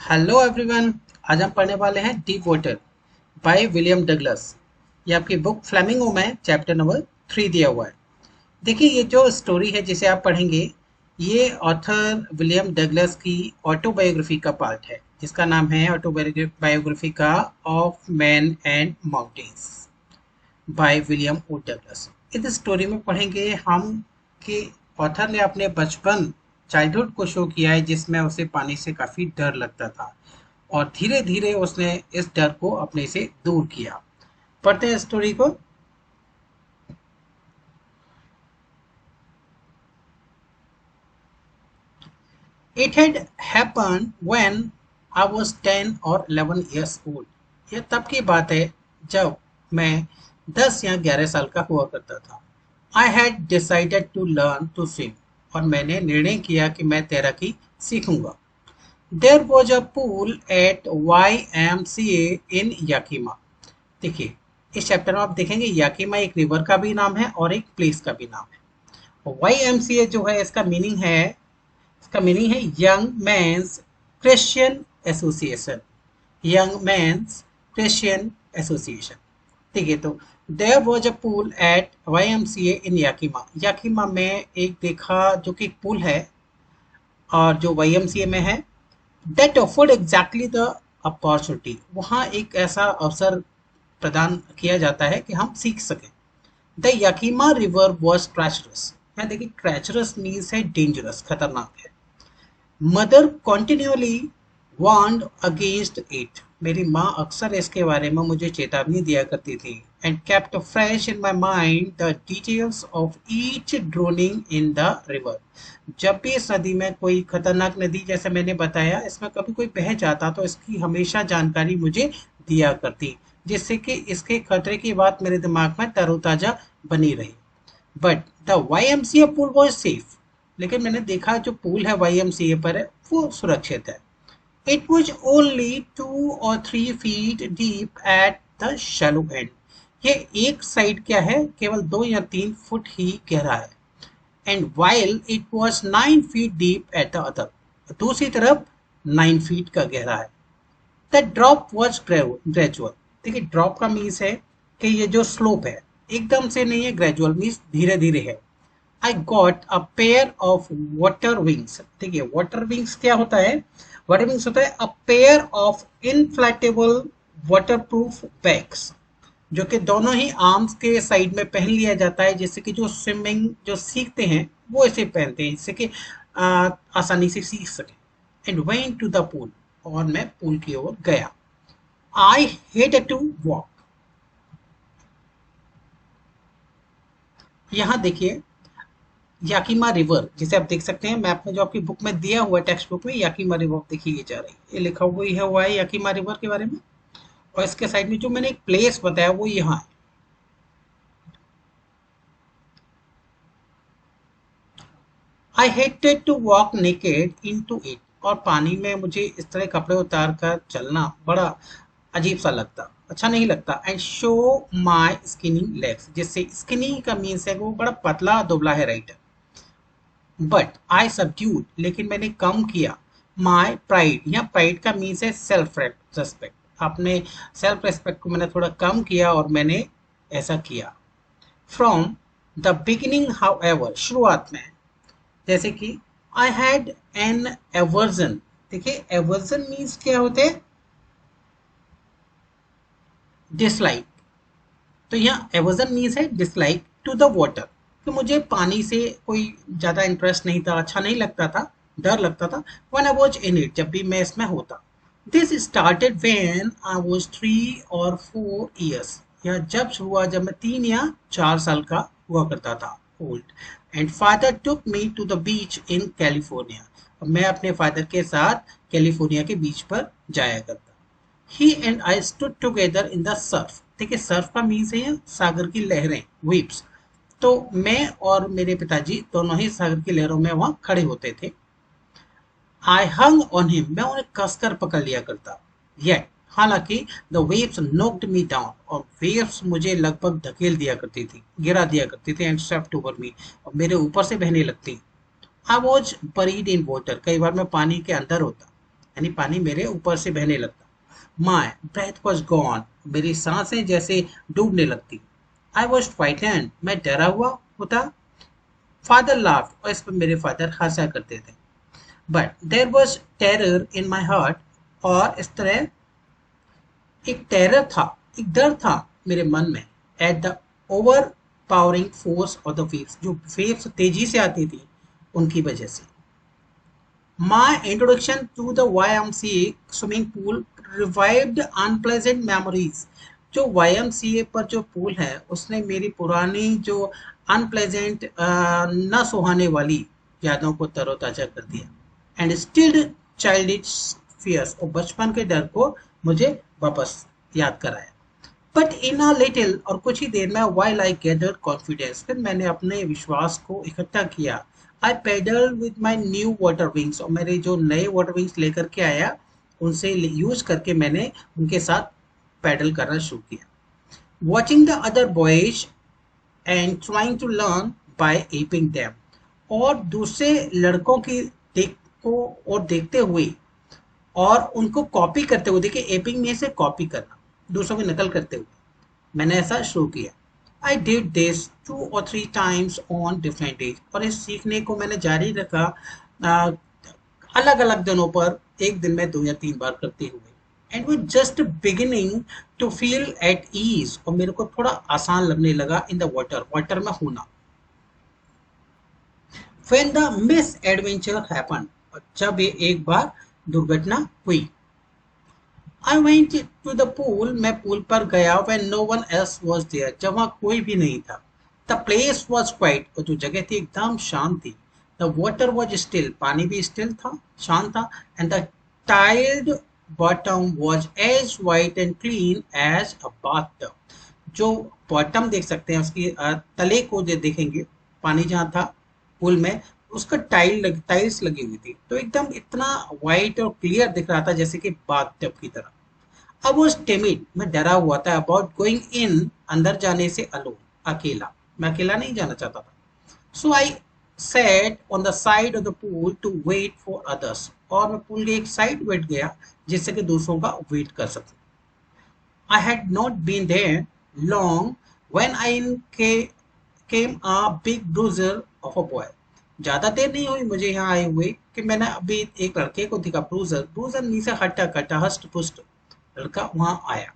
Hello everyone. आज हम पढ़ने वाले हैं deep water by William Douglas. ये आपकी बुक फ्लेमिंगो में चैप्टर नंबर 3 दिया हुआ है। देखिए, ये जो स्टोरी है जिसे आप पढ़ेंगे, ये ऑथर विलियम डगलस की ऑटोबायोग्राफी का पार्ट है, जिसका नाम है ऑटोबायोग्राफी का of man and mountains by William O Douglas. इस स्टोरी में पढ़ेंगे हम कि ऑथर ने अपने बचपन चाइल्डहुड को शो किया है, जिसमें उसे पानी से काफ़ी डर लगता था और धीरे धीरे उसने इस डर को अपने से दूर किया। पढ़ते हैं स्टोरी को। It had happen when I was 10 और 11 इयर्स ओल्ड। यह तब की बात है जब मैं 10 या 11 साल का हुआ करता था। I had decided to learn to swim, और मैंने निर्णय किया कि मैं तैराकी सीखूंगा। There was a pool at YMCA in Yakima. देखिए, इस चैप्टर में आप देखेंगे याकीमा एक रिवर का भी नाम है और एक प्लेस का भी नाम है। YMCA जो है, इसका मीनिंग है young mans Christian association. Young mans Christian association. ठीक है, तो there was a pool at YMCA in Yakima. Yakima में एक देखा जो कि एक पूल है और जो YMCA में है। That offered exactly the opportunity. वहाँ एक ऐसा अवसर प्रदान किया जाता है कि हम सीख सकें। The Yakima river was treacherous. यहाँ देखिए, ट्रेचरस मीन्स है डेंजरस, खतरनाक है। Mother continuously warned against it. मेरी माँ अक्सर इसके बारे में मुझे चेतावनी दिया करती थी। And kept fresh in my mind the details of each droning in the river. जब भी इस नदी में कोई खतरनाक नदी, जैसे मैंने बताया, इसमें कभी कोई बह जाता तो इसकी हमेशा जानकारी मुझे दिया करती, जिससे कि इसके खतरे की बात मेरे दिमाग में तरोताजा बनी रही। But the YMCA pool was safe. लेकिन मैंने देखा जो पूल है YMCA पर है वो सुरक्षित है। It was only 2 or 3 feet deep at the shallow and. ये एक साइड क्या है, केवल 2 या 3 फुट ही गहरा है। And while it was 9 feet deep at the other. दूसरी तरफ 9 feet का गहरा है। The drop was gradual. देखिए, ड्रॉप का मीन्स है कि ये जो स्लोप है एकदम से नहीं है, ग्रेजुअल मीन्स धीरे धीरे है। I got a pair of water wings. देखिए, वाटर विंग्स क्या होता है? वाटर विंग्स होता है a pair of inflatable water proof bags, जो कि दोनों ही आर्म्स के साइड में पहन लिया जाता है, जिससे कि जो स्विमिंग जो सीखते हैं वो इसे पहनते हैं, जिससे कि आसानी से सीख सकें। And went to the pool. और मैं पूल की ओर गया। I had to walk. यहाँ देखिए, याकीमा रिवर जिसे आप देख सकते हैं मैप में, जो आपकी बुक में दिया हुआ है, टेक्स्ट बुक में, याकीमा रिवर देखी जा रही है। ये लिखा हुआ है याकीमा रिवर के बारे में। और इसके साइड में जो मैंने एक प्लेस बताया वो यहाँ है। I hated to walk naked into it. और पानी में मुझे इस तरह कपड़े उतार कर चलना बड़ा अजीब सा लगता, अच्छा नहीं लगता। And show my skinny legs, जिससे स्किनी का मीन्स है वो बड़ा पतला दुबला है, राइट। बट आई सबड्यूड, लेकिन मैंने कम किया। माई प्राइड, यहाँ प्राइड का मीन्स है सेल्फ रेस्पेक्ट। अपने सेल्फ रेस्पेक्ट को मैंने थोड़ा कम किया और मैंने ऐसा किया। From the beginning how ever, शुरुआत में, जैसे कि आई हैड एन एवर्जन। देखिए, एवर्जन मीन्स क्या होते हैं? डिसलाइक। तो यहाँ एवर्जन मीन्स है डिसलाइक टू द वाटर। तो मुझे पानी से कोई ज़्यादा इंटरेस्ट नहीं था, अच्छा नहीं लगता था, डर लगता था। One I was in it, जब भी मैं इसमें होता। This started when I was 3 or 4 years। यह जब हुआ जब मैं 3 या 4 साल का हुआ करता था, old. And father took me to the beach in California. मैं अपने फादर के साथ कैलिफोर्निया के बीच पर जाया करता। He and I stood together in the surf. देखिए, सर्फ का मीन्स है सागर की लहरें, वेव्स। तो मैं और मेरे पिताजी दोनों ही सागर की लहरों में वहां खड़े होते थे। आई हंग ऑन हिम, मैं उन्हें कसकर पकड़ लिया करता। येट, हालांकि द वेव्स नोक्ड मी डाउन, और वेव्स मुझे लगभग धकेल दिया करती थी, गिरा दिया करती थी। एंड स्वेप्ट ओवर मी, और मेरे ऊपर से बहने लगती। I was buried in water, कई बार मैं पानी के अंदर होता। यानी पानी मेरे ऊपर से बहने लगता। माई ब्रेथ वॉज गॉन, मेरी सांसें जैसे डूबने लगती। आई वॉज फ्राइटेंड, मैं डरा हुआ होता। फादर लाफ्ड, और इस पर मेरे फादर हंसा करते थे। But there was terror in my heart, और इस तरह एक टेरर था, एक डर था मेरे मन में। At the over powering force of the waves, जो वेव्स तेजी से आती थी उनकी वजह से। My introduction to the YMCA swimming pool revived unpleasant memories. जो YMCA पर जो पूल है उसने मेरी पुरानी जो अनप्लेजेंट न सुहाने वाली यादों को तरोताजा कर दिया। एंड स्टिल चाइल्डिश फियर्स, और बचपन के डर को मुझे वापस याद कराया। बट इन अ लिटिल, और कुछ ही देर में, वाइल आई गैदर्ड कॉन्फिडेंस, फिर मैंने अपने विश्वास को इकट्ठा किया। I paddled with my new water wings, और मेरे जो नए वाटर विंग्स लेकर के आया उनसे यूज करके मैंने उनके साथ पैडल करना शुरू किया। Watching the other boys and trying to learn by aping them, और दूसरे लड़कों की देख को और देखते हुए और उनको कॉपी करते हुए, देखिए एपिंग में से कॉपी करना, दूसरों की नकल करते हुए मैंने ऐसा शुरू किया। I did this 2 or 3 times on different days, और इस सीखने को मैंने जारी रखा अलग अलग दिनों पर, एक दिन में 2 या 3 बार करते हुए। एंड वो just beginning to feel at ease, और मेरे को थोड़ा आसान लगने लगा इन द वाटर, वाटर में होना। When the miss adventure happen, जब ये एक बार दुर्घटना हुई। I went to the pool, मैं पूल पर गया, when no one else was there, जब वहाँ कोई भी नहीं था। The place was quiet, और जो जगह थी एकदम शांत थी। The water was still, पानी भी still था, शांत था। And the tiled bottom was as white and clean as a bathtub, जो बॉटम देख सकते हैं उसकी तले को जो देखेंगे, पानी जहाँ था पूल में, उसका टाइल्स लगी हुई थी, तो एकदम इतना वाइट और क्लियर दिख रहा था जैसे कि बाथ टब की तरह। आई वॉज टिमिड, मैं डरा हुआ था, अबाउट गोइंग इन, अंदर जाने से, अलोन, अकेला, मैं अकेला नहीं जाना चाहता था। सो आई sat on the side of the pool to wait for others, और मैं पूल के एक साइड बैठ गया जिससे कि दूसरों का वेट कर सकूं। I had not been there long when I came a big bruiser of a boy. ज्यादा देर नहीं हुई मुझे यहाँ आए हुए कि मैंने अभी एक लड़के को दिखा। ब्रूजर, ब्रूजर नीचे हट्टा कट्टा हस्ट पुस्ट लड़का वहां आया।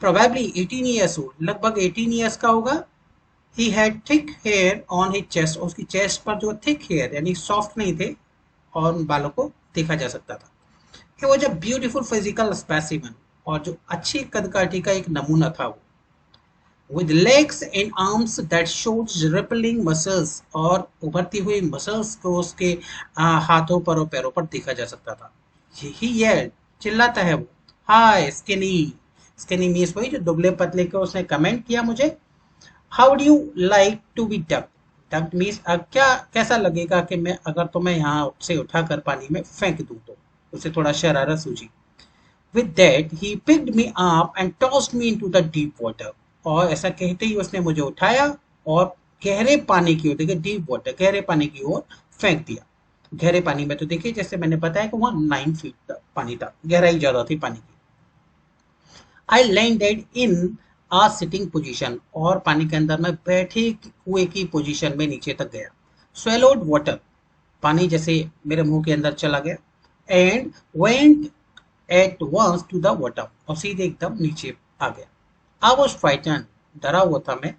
Probably 18 years old, लगभग 18 years का होगा। He had thick hair on his chest, उसकी चेस्ट पर जो thick hair यानी सॉफ्ट नहीं थे और उन बालों को देखा जा सकता था। He was a beautiful physical specimen, और जो अच्छी कदकाठी का एक नमूना था वो। With legs and arms that showed rippling muscles, और उभरती हुई मसल्स को उसके हाथों पर और पैरों पर देखा जा सकता था। He yelled, चिल्लाता है वो, हाय स्किनी, स्किनी मीन्स वही जो दुबले पतले को उसने कमेंट किया मुझे। How do you like to be ducked, ducked means क्या कैसा लगेगा कि मैं अगर तुम्हें यहाँ से उठाकर पानी में फेंक दूं, तो उसे थोड़ा शरारत सूझी। With that he picked me up and tossed me into the deep water, और ऐसा कहते ही उसने मुझे उठाया और गहरे पानी की ओर, देखिए डीप वाटर, गहरे पानी की ओर फेंक दिया। गहरे पानी में तो देखिए जैसे मैंने बताया कि वहाँ 9 फीट तक पानी था, गहराई ज्यादा थी पानी की। I landed in a sitting position, और पानी के अंदर मैं बैठे हुए की पोजीशन में नीचे तक गया। स्वेलोड वाटर, पानी जैसे मेरे मुंह के अंदर चला गया। And went at once to the water, और सीधे एकदम नीचे आ गया। आई वॉज फ्राइटन, डरा हुआ था मैं,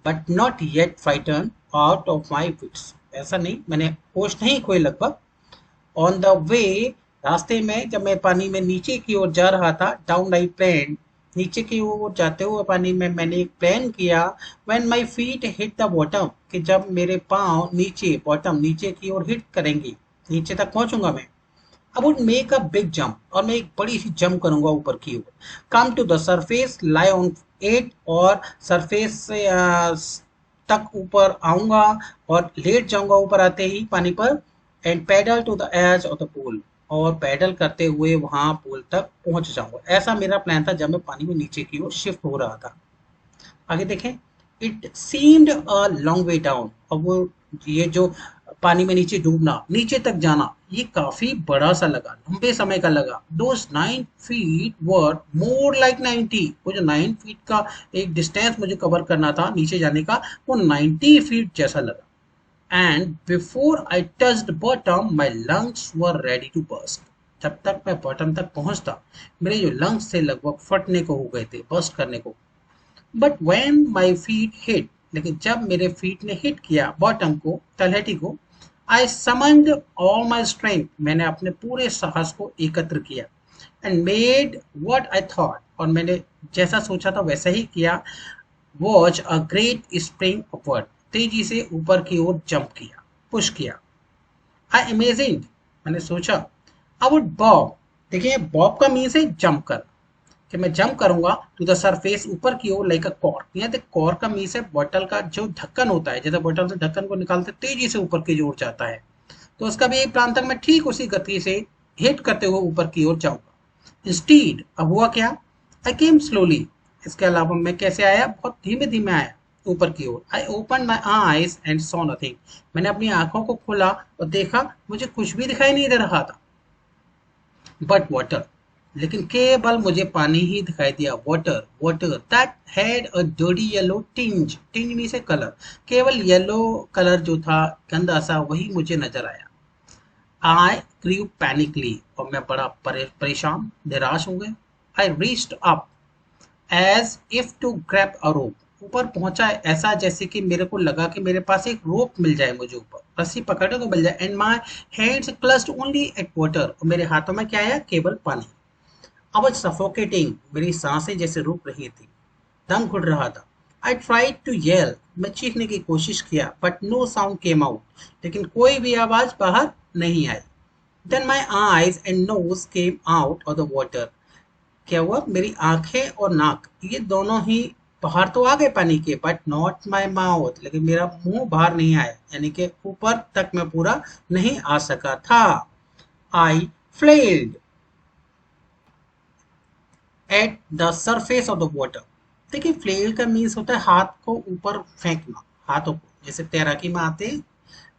but not yet frightened out of my wits, ऐसा नहीं, मैंने होश नहीं खोए लगभग। ऑन द वे, रास्ते में जब मैं पानी में नीचे की ओर जा रहा था, डाउन आई प्लेन, नीचे की ओर जाते हुए पानी में मैंने एक प्लान किया। When my feet hit the bottom, कि जब मेरे पांव नीचे, बॉटम नीचे की ओर हिट करेंगे, नीचे तक पहुंचूंगा मैं। I would make a big jump, और मैं एक बड़ी सी जंप करूंगा ऊपर की ओर। Come to the surface, lie on it, और सरफेस से तक ऊपर आऊंगा और लेट जाऊंगा ऊपर आते ही पानी पर। And paddle to the edge of the pool, और पैडल करते हुए वहां पूल तक पहुंच जाऊंगा। ऐसा मेरा प्लान था जब मैं पानी में नीचे की ओर शिफ्ट हो रहा था। आगे देखें, it seemed a long way down, और वो ये जो पानी में नीचे डूबना, नीचे तक जाना, ये काफी बड़ा सा लगा, लंबे समय का लगा। दोस 9 फीट वर मोर लाइक 90। वो जो 9 फीट का एक डिस्टेंस मुझे कवर करना था नीचे जाने का, वो 90 फीट जैसा लगा। And before I touched bottom my lungs were ready to burst. जब तक मैं बॉटम तक पहुंचता, मेरे जो लंग्स थे लगभग फटने को हो गए थे, बर्स्ट करने को। But when my feet hit, लेकिन जब मेरे फीट ने हिट किया बॉटम को, तलहटी को, आई समन्ड ऑल माई स्ट्रेंथ, मैंने अपने पूरे साहस को एकत्र किया। And made what I thought, और मैंने जैसा सोचा था वैसा ही किया। Watch a great spring upward, तेजी से ऊपर की ओर जंप किया, पुश किया। आई इमेजिन्ड, मैंने सोचा, आई वुड बॉब, देखिए बॉब का मीन्स है जंप कर, कि मैं जंप करूंगा टू द सरफेस, ऊपर की ओर, लाइक अ कॉर्क। यहाँ देख कॉर्क का मीन्स है बॉटल का जो ढक्कन होता है, जैसे बॉटल से ढक्कन को निकालते तेजी से ऊपर की ओर जाता है, तो उसका भी प्लान तक मैं ठीक उसी गति से हिट करते हुए ऊपर की ओर जाऊंगा। इंस्टीड, अब हुआ क्या, आई केम स्लोली, इसके अलावा मैं कैसे आया, बहुत धीमे धीमे आया ऊपर की ओर। I open my eyes and saw nothing, मैंने अपनी आंखों को खोला और देखा, मुझे कुछ भी दिखाई नहीं दे रहा था बट वाटर, लेकिन केवल मुझे पानी ही दिखाई दिया। Water, water that had a dirty yellow tinge, tinge mean से कलर, केवल येलो कलर जो था गंदा सा, वही मुझे नजर आया। आई ग्रीव पैनिकली, और मैं बड़ा परेशान निराश हो गया। I reached up as if to grab a rope, ऊपर पहुंचा ऐसा जैसे कि मेरे को लगा कि मेरे पास एक रोप मिल जाए, मुझे ऊपर रस्सी पकड़े तो मिल जाए। And my hands clutched only at water, और मेरे हाथों में क्या आया, केवल पानी। आई वाज सफोकेटिंग, मेरी सांसें जैसे रुक रही थी, दम घुट रहा था। आई ट्राइड टू येल, मैं चीखने की कोशिश किया, but no sound came out, लेकिन कोई भी आवाज बाहर नहीं आई। Then my eyes and nose came out of the water, क्या हुआ, मेरी आंखें और नाक ये दोनों ही बाहर तो आ गए पानी के, बट नॉट माई माउथ, लेकिन मेरा मुंह बाहर नहीं आया, यानी कि ऊपर तक मैं पूरा नहीं आ सका था। I flailed at the surface of the water. देखिए फ्लेल का मीन्स होता है हाथ को ऊपर फेंकना, हाथों को, जैसे तैराकी में आते हैं,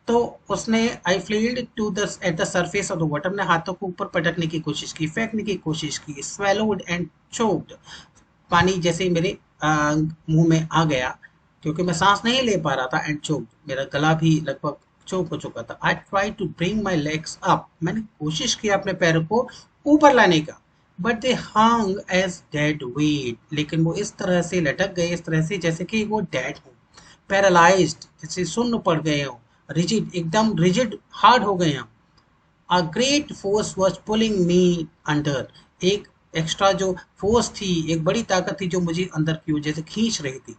तो उसने I flailed to the at the surface of the water, ने हाथों को ऊपर पटकने की कोशिश की, फेंकने की कोशिश की। स्वेलोड एंड चोक्ड, पानी जैसे ही मेरे मुंह में आ गया, क्योंकि मैं सांस नहीं ले पा रहा था। एंड चोक्ड, मेरा गला भी लगभग चोक हो चुका था। I try to bring my legs up, मैंने कोशिश किया अपने पैरों को ऊपर लाने का, but they hung as dead weight, लेकिन वो इस तरह से लटक गए, इस तरह से जैसे कि वो डेड हो, पैरालाइज्ड, जैसे सुन्न पड़ गए हो, रिजिड, एकदम रिजिड हार्ड हो गए हम। A great force was pulling me under, एक एक्स्ट्रा जो फोर्स थी, एक बड़ी ताकत थी जो मुझे अंदर की ओर जैसे खींच रही थी।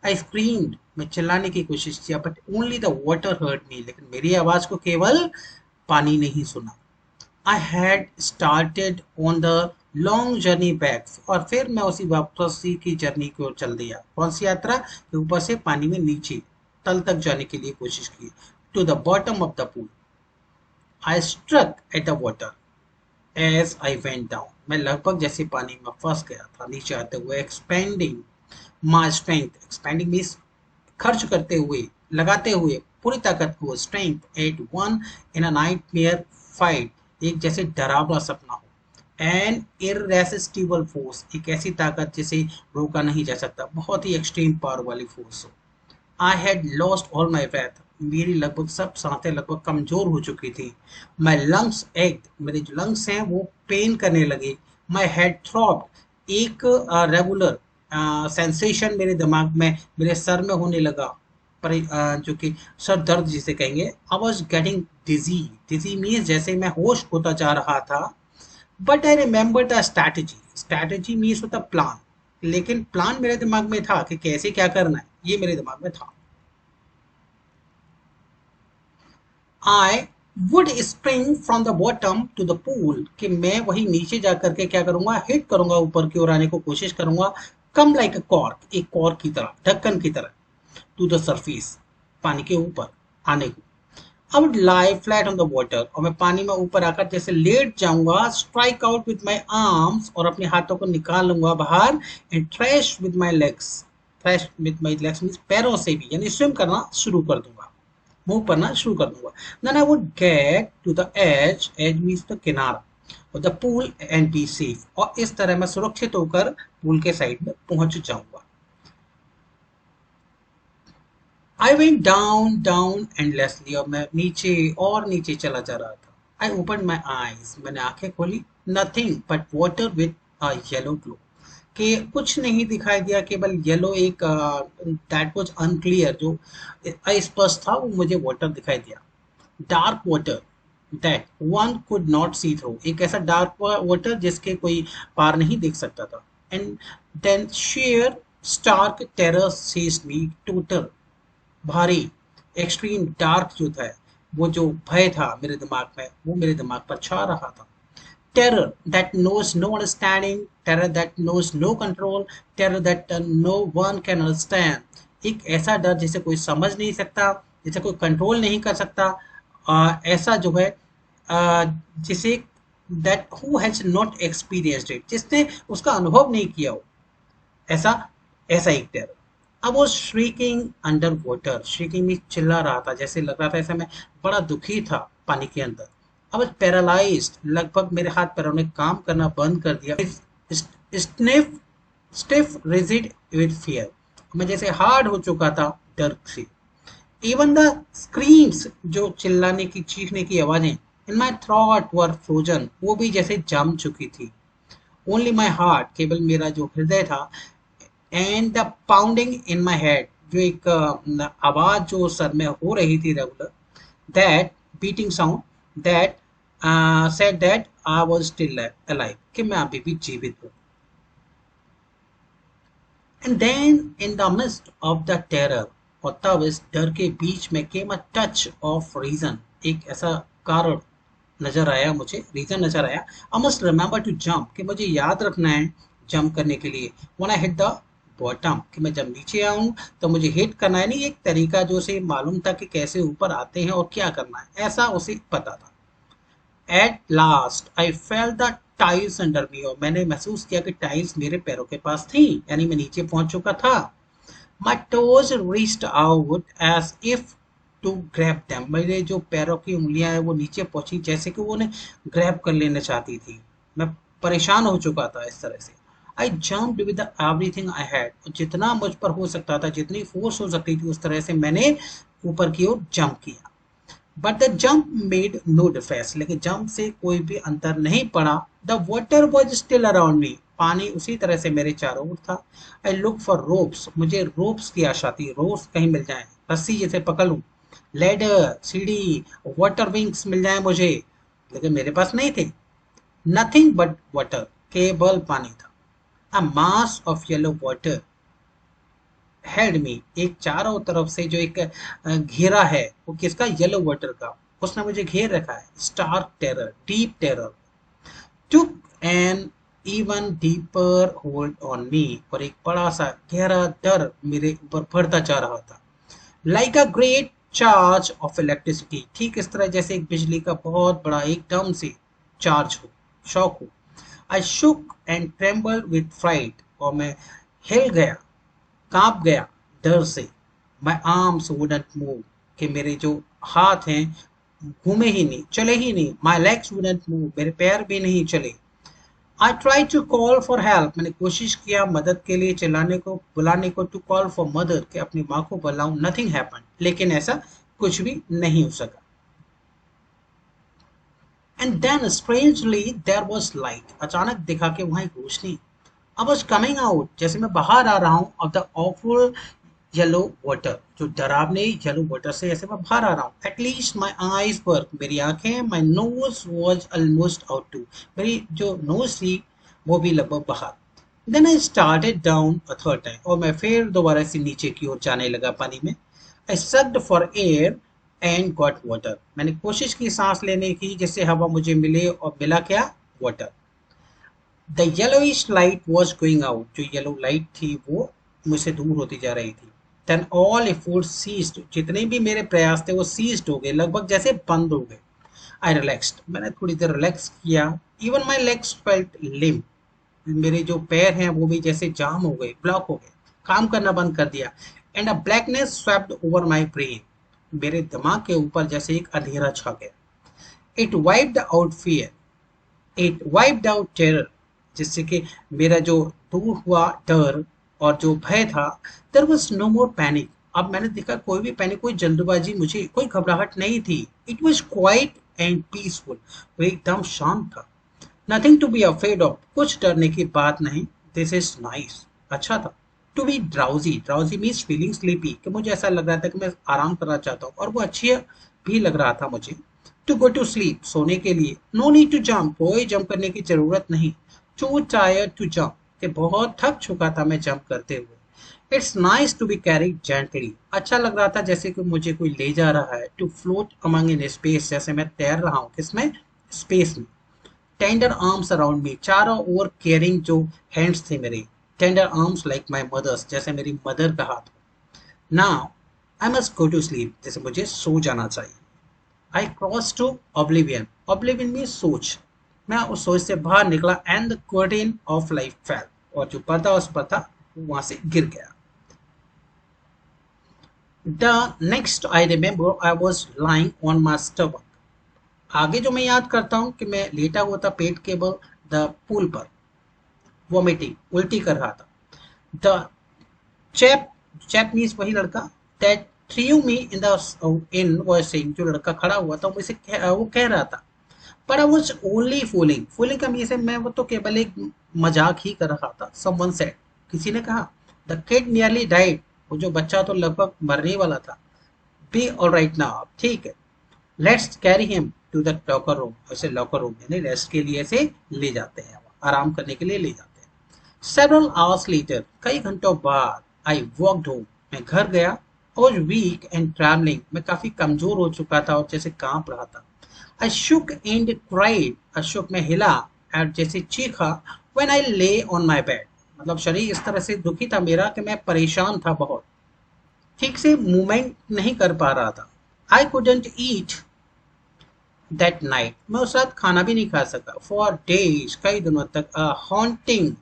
आई स्क्रीम्ड, मैं चिल्लाने की कोशिश किया, but only the water hurt me, लेकिन मेरी आवाज को केवल पानी नहीं सुना। I had started on the long journey back, और फिर मैं उसी वापसी की जर्नी की ओर चल दिया। कौन सी यात्रा, कि ऊपर से पानी में नीचे तल तक जाने के लिए कोशिश की। To the bottom of the pool, I struck at the water as I went down, मैं लगभग जैसे पानी में फंस गया था नीचे आते हुए। Expanding my strength, expanding means खर्च करते हुए, लगाते हुए पूरी ताकत को। Strength eight one in a nightmare fight, एक जैसे डरावना सपना हो। एन इररेसिस्टिबल फोर्स, एक ऐसी ताकत जिसे रोका नहीं जा सकता, बहुत ही एक्सट्रीम पावर वाली फोर्स हो। I had lost all my breath, मेरी लगभग सब सांसें लगभग कमजोर हो चुकी थी। माई लंग्स एक्ट, मेरे जो लंग्स हैं वो पेन करने लगे। माई हेड थ्रॉब, एक रेगुलर सेंसेशन मेरे दिमाग में, मेरे सर में होने लगा, पर जो कि सर दर्द जिसे कहेंगे। I was getting dizzy, dizzy means जैसे मैं होश होता जा रहा था। But I remember the strategy, strategy means होता प्लान, लेकिन प्लान मेरे दिमाग में था कि कैसे क्या करना है, ये मेरे दिमाग में था। I would spring from the bottom to the pool, कि मैं वही नीचे जा करके क्या करूंगा, हिट करूंगा, ऊपर की ओर आने को कोशिश करूंगा। कम लाइक अ कॉर्क, एक कॉर्क की तरह, ढक्कन की तरह, टू द सरफेस, पानी के ऊपर आने को। I would lie flat on the water, और मैं पानी में ऊपर आकर जैसे लेट जाऊंगा। Strike out with my arms, और अपने हाथों को निकाल लूंगा बाहर। And trash with my legs, trash with my legs means पैरों से भी, यानी स्विम करना शुरू कर दूंगा। मूव करना शुरू कर दूंगा. Then I would get to the edge, edge means the किनारा, और the pool and be safe, और इस तरह मैं सुरक्षित होकर पूल के साइड में पहुंच जाऊंगा. आई वेंट डाउन डाउन एंडलेसली, और मैं नीचे और नीचे चला जा रहा था. आई ओपन माई आईज, मैंने आंखें खोली. Nothing but water with a yellow glow, कि कुछ नहीं दिखाई दिया, केवल येलो एक दैट वाज अनक्लियर, जो अस्पष्ट था, वो मुझे वाटर दिखाई दिया. Dark water that one could not see through, एक ऐसा डार्क वाटर जिसके कोई पार नहीं देख सकता था. And then sheer stark terror seized me. Total भारी एक्सट्रीम डार्क जो था, वो जो भय था मेरे दिमाग में, वो मेरे दिमाग पर छा रहा था. Terror that knows no understanding, terror that knows no control, terror that no one can understand. एक ऐसा डर जिसे कोई समझ नहीं सकता, जिसे कोई कंट्रोल नहीं कर सकता, ऐसा जो है जिसे that who has not experienced it, जिसने उसका अनुभव नहीं किया हो, ऐसा ऐसा एक टेरर. अब वो श्रीकिंग अंडर वाटर, श्रीकिंग में चिल्ला रहा था, जैसे लग रहा था ऐसे मैं बड़ा दुखी था पानी के अंदर. अब पैरालाइज्ड, लगभग मेरे हाथ पैरों ने काम करना बंद कर दिया. Stiff stiff rigid with fear, मैं जैसे हार्ड हो चुका था डर से. इवन द स्क्रीम्स, जो चिल्लाने की चीखने की आवाजें, इन माई थ्रॉट वर फ्रोजन, वो भी जैसे जम चुकी थी. ओनली माई हार्ट, केवल मेरा जो हृदय था, and the pounding in my head, जो एक आवाज जो सर में हो रही थी regular, that beating sound that said that I was still alive, कि मैं अभी भी जीवित हूँ. And then in the midst of the terror, और तब इस डर के बीच में came a touch of reason, एक ऐसा कारण नजर आया मुझे, रीजन नजर आया. I must remember to jump, कि मुझे याद रखना है जंप करने के लिए. When I hit the bottom, कि मैं जब नीचे आऊं तो मुझे हिट करना है, नहीं एक तरीका जो उसे मालूम था कि कैसे ऊपर आते हैं और क्या करना है, ऐसा उसे पता था. At last I felt the tiles under me, और मैंने महसूस किया कि टाइल्स मेरे पैरों के पास थी, यानी मैं नीचे पहुंच चुका था. My toes reached out as if to grab them, मेरे जो पैरों की उंगलियां हैं वो नीचे पहुंची जैसे कि वो उन्हें ग्रैब कर लेना चाहती थी. मैं परेशान हो चुका था इस तरह से. I jumped with everything I had, जितना मुझ पर हो सकता था, जितनी फोर्स हो सकती थी, उस तरह से मैंने ऊपर की ओर जंप किया. But the jump made no difference, लेकिन जंप से कोई भी अंतर नहीं पड़ा. The water was still around me, पानी उसी तरह से मेरे चारों ओर था. आई लुक फॉर रोप्स, मुझे रोप्स की आशा थी, रोप्स कहीं मिल जाए, रस्सी जैसे पकड़ लूं, लेडर, सीढ़ी, वाटर विंग्स मिल जाए मुझे, लेकिन मेरे पास नहीं थे. नथिंग बट वाटर, केवल पानी था. A mass of yellow water held me, एक चारों तरफ से जो एक घेरा है, वो किसका, येलो वाटर का, उसने मुझे घेर रखा है. Stark terror, deep terror took an even deeper hold on me, और एक बड़ा सा गहरा डर मेरे ऊपर बढ़ता जा रहा था. Like a great charge of electricity, ठीक इस तरह जैसे एक बिजली का बहुत बड़ा एकदम से चार्ज हो, शॉक हो. आई शुक एंड ट्रेम्बल्ड विद फ्राइट, और मैं हिल गया, कांप गया डर से. माई आर्म्स वुडंट मूव, कि मेरे जो हाथ हैं घूमे ही नहीं, चले ही नहीं. माई लेग्स वुडंट मूव, मेरे पैर भी नहीं चले. I try to call for help, मैंने कोशिश किया मदद के लिए, चिल्लाने को, बुलाने को. टू कॉल फॉर मदर, कि अपनी माँ को बुलाऊं. नथिंग हैपन, लेकिन ऐसा कुछ भी नहीं हो सका. And then strangely there was light, अचानक दिखा के वहां एक रोशनी. I was coming out, जैसे मैं बाहर आ रहा हूँ, of the awful yellow water, जो डरावने येलो वाटर से ऐसे मैं बाहर आ रहा हूँ. At least my eyes were, मेरी आंखें, my nose was almost out too, मेरी जो nose थी वो भी लगभग बाहर. Then I started down a third time, और मैं फिर दोबारा से नीचे की ओर जाने लगा पानी में. I sucked for air and got water, मैंने कोशिश की सांस लेने की जिससे हवा मुझे मिले, और मिला क्या, water. The yellowish light was going out, जो येलो लाइट थी वो मुझसे दूर होती जा रही थी. देन ऑल एफर्ट्स सीज्ड, जितने भी मेरे प्रयास थे वो सीज्ड हो गए, लगभग जैसे बंद हो गए. आई रिलैक्स्ड, मैंने थोड़ी देर रिलैक्स किया. Even my legs felt limp, मेरे जो पैर हैं वो भी जैसे जाम हो गए, ब्लॉक हो गए, काम करना बंद कर दिया. And a blackness swept over my brain, मेरे दिमाग के ऊपर जैसे एक अंधेरा छा गया। It wiped out fear, it wiped out terror, जिससे कि मेरा जो दूर हुआ डर और जो भय था, there was no more panic. अब मैंने देखा कोई भी पैनिक, कोई जल्दबाजी, मुझे कोई घबराहट नहीं थी। It was quiet and peaceful, वो एकदम शांत था। Nothing to be afraid of, कुछ डरने की बात नहीं। दिस इज नाइस, अच्छा था। To be drowsy, drowsy means feeling sleepy, कि मुझे ऐसा लग रहा था कि मैं आराम करना चाहता हूँ, और वो अच्छी भी लग रहा था मुझे। टू गो टू स्लीप, सोने के लिए। नो नीड टू जंप, कोई जंप करने की जरूरत नहीं। टू टायर्ड टू जंप, कि बहुत थक चुका था मैं जंप करते हुए। It's nice to be carried gently, अच्छा लग रहा था जैसे कि मुझे कोई ले जा रहा है। To float among in space, जैसे मैं तैर रहा हूँ किसमें, स्पेस में। टेंडर आर्म्स अराउंड मी, चारों ओर केयरिंग जो हैंड्स थे मेरे। Tender arms like my mother's, जैसे मेरी मदर का हाथ। Now I must go to sleep, जैसे मुझे सो जाना चाहिए। I cross to oblivion, oblivion में सोच। मैं उस सोच से बाहर निकला and the curtain of life fell, और जो पर्दा उस पर था वो वहां से गिर गया। The next I remember I was lying on my stomach, आगे जो मैं याद करता हूँ कि मैं लेटा हुआ था पेट के बल द पूल पर, वॉमिटिंग, उल्टी कर रहा था। द चैप, चैप मीन्स वही लड़का, that through me in the in was saying, जो लड़का खड़ा हुआ था मुझसे वो कह रहा था। पर I was only fooling, fooling का मीन से मैं वो तो केवल एक मजाक ही कर रहा था। समवन सेड, किसी ने कहा। द किड नियरली डाइड, वो जो बच्चा तो लगभग मरने वाला था। बी ऑलराइट नाउ, ठीक है। Let's carry him to the locker room, ऐसे लॉकर रूम यानी रेस्ट के लिए ऐसे ले जाते हैं, आराम करने के लिए ले जाते हैं। सेवरल आवर्स लेटर, कई घंटों बाद, आई वॉकड होम, मैं घर गया। और वीक एंड ट्रैवलिंग, मैं काफी कमजोर हो चुका था और जैसे कांप रहा था। आई शुक एंड क्राइड, अशुक में हिला और जैसे चीखा। व्हेन आई ले ऑन माई बेड, मतलब शरीर इस तरह से दुखी था मेरा कि मैं परेशान था बहुत, ठीक से मूवमेंट नहीं कर पा रहा था। I couldn't eat that night, मैं उस रात खाना भी नहीं खा सका। फॉर डेज, कई दिनों तक। हॉन्टिंग,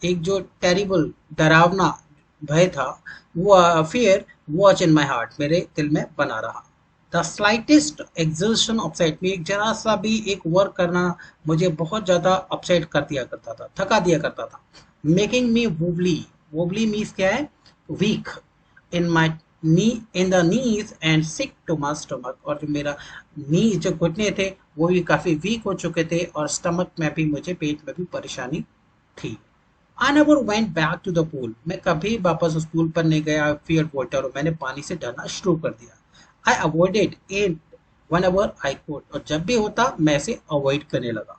एक जो टेरिबल, डरावना भय था, वो fear watch in my heart, मेरे दिल में बना रहा। द स्लाइटेस्ट एक्सर्शन अपसेट मी, एक जरा सा भी एक वर्क करना मुझे बहुत ज्यादा अपसेट कर दिया करता था, थका दिया करता था। मेकिंग मी वूबली, वूबली मीन्स क्या है, weak in my knee, in the knees and sick to my stomach, और जो मेरा नी, जो घुटने थे वो भी काफी वीक हो चुके थे, और स्टमक में भी, मुझे पेट में भी परेशानी थी। I never went back to the pool, मैं कभी वापस उस पूल पर नहीं गया। फियर वाटर, और मैंने पानी से डरना शुरू कर दिया। I avoided it whenever I could, और जब भी होता मैं इसे अवॉइड करने लगा।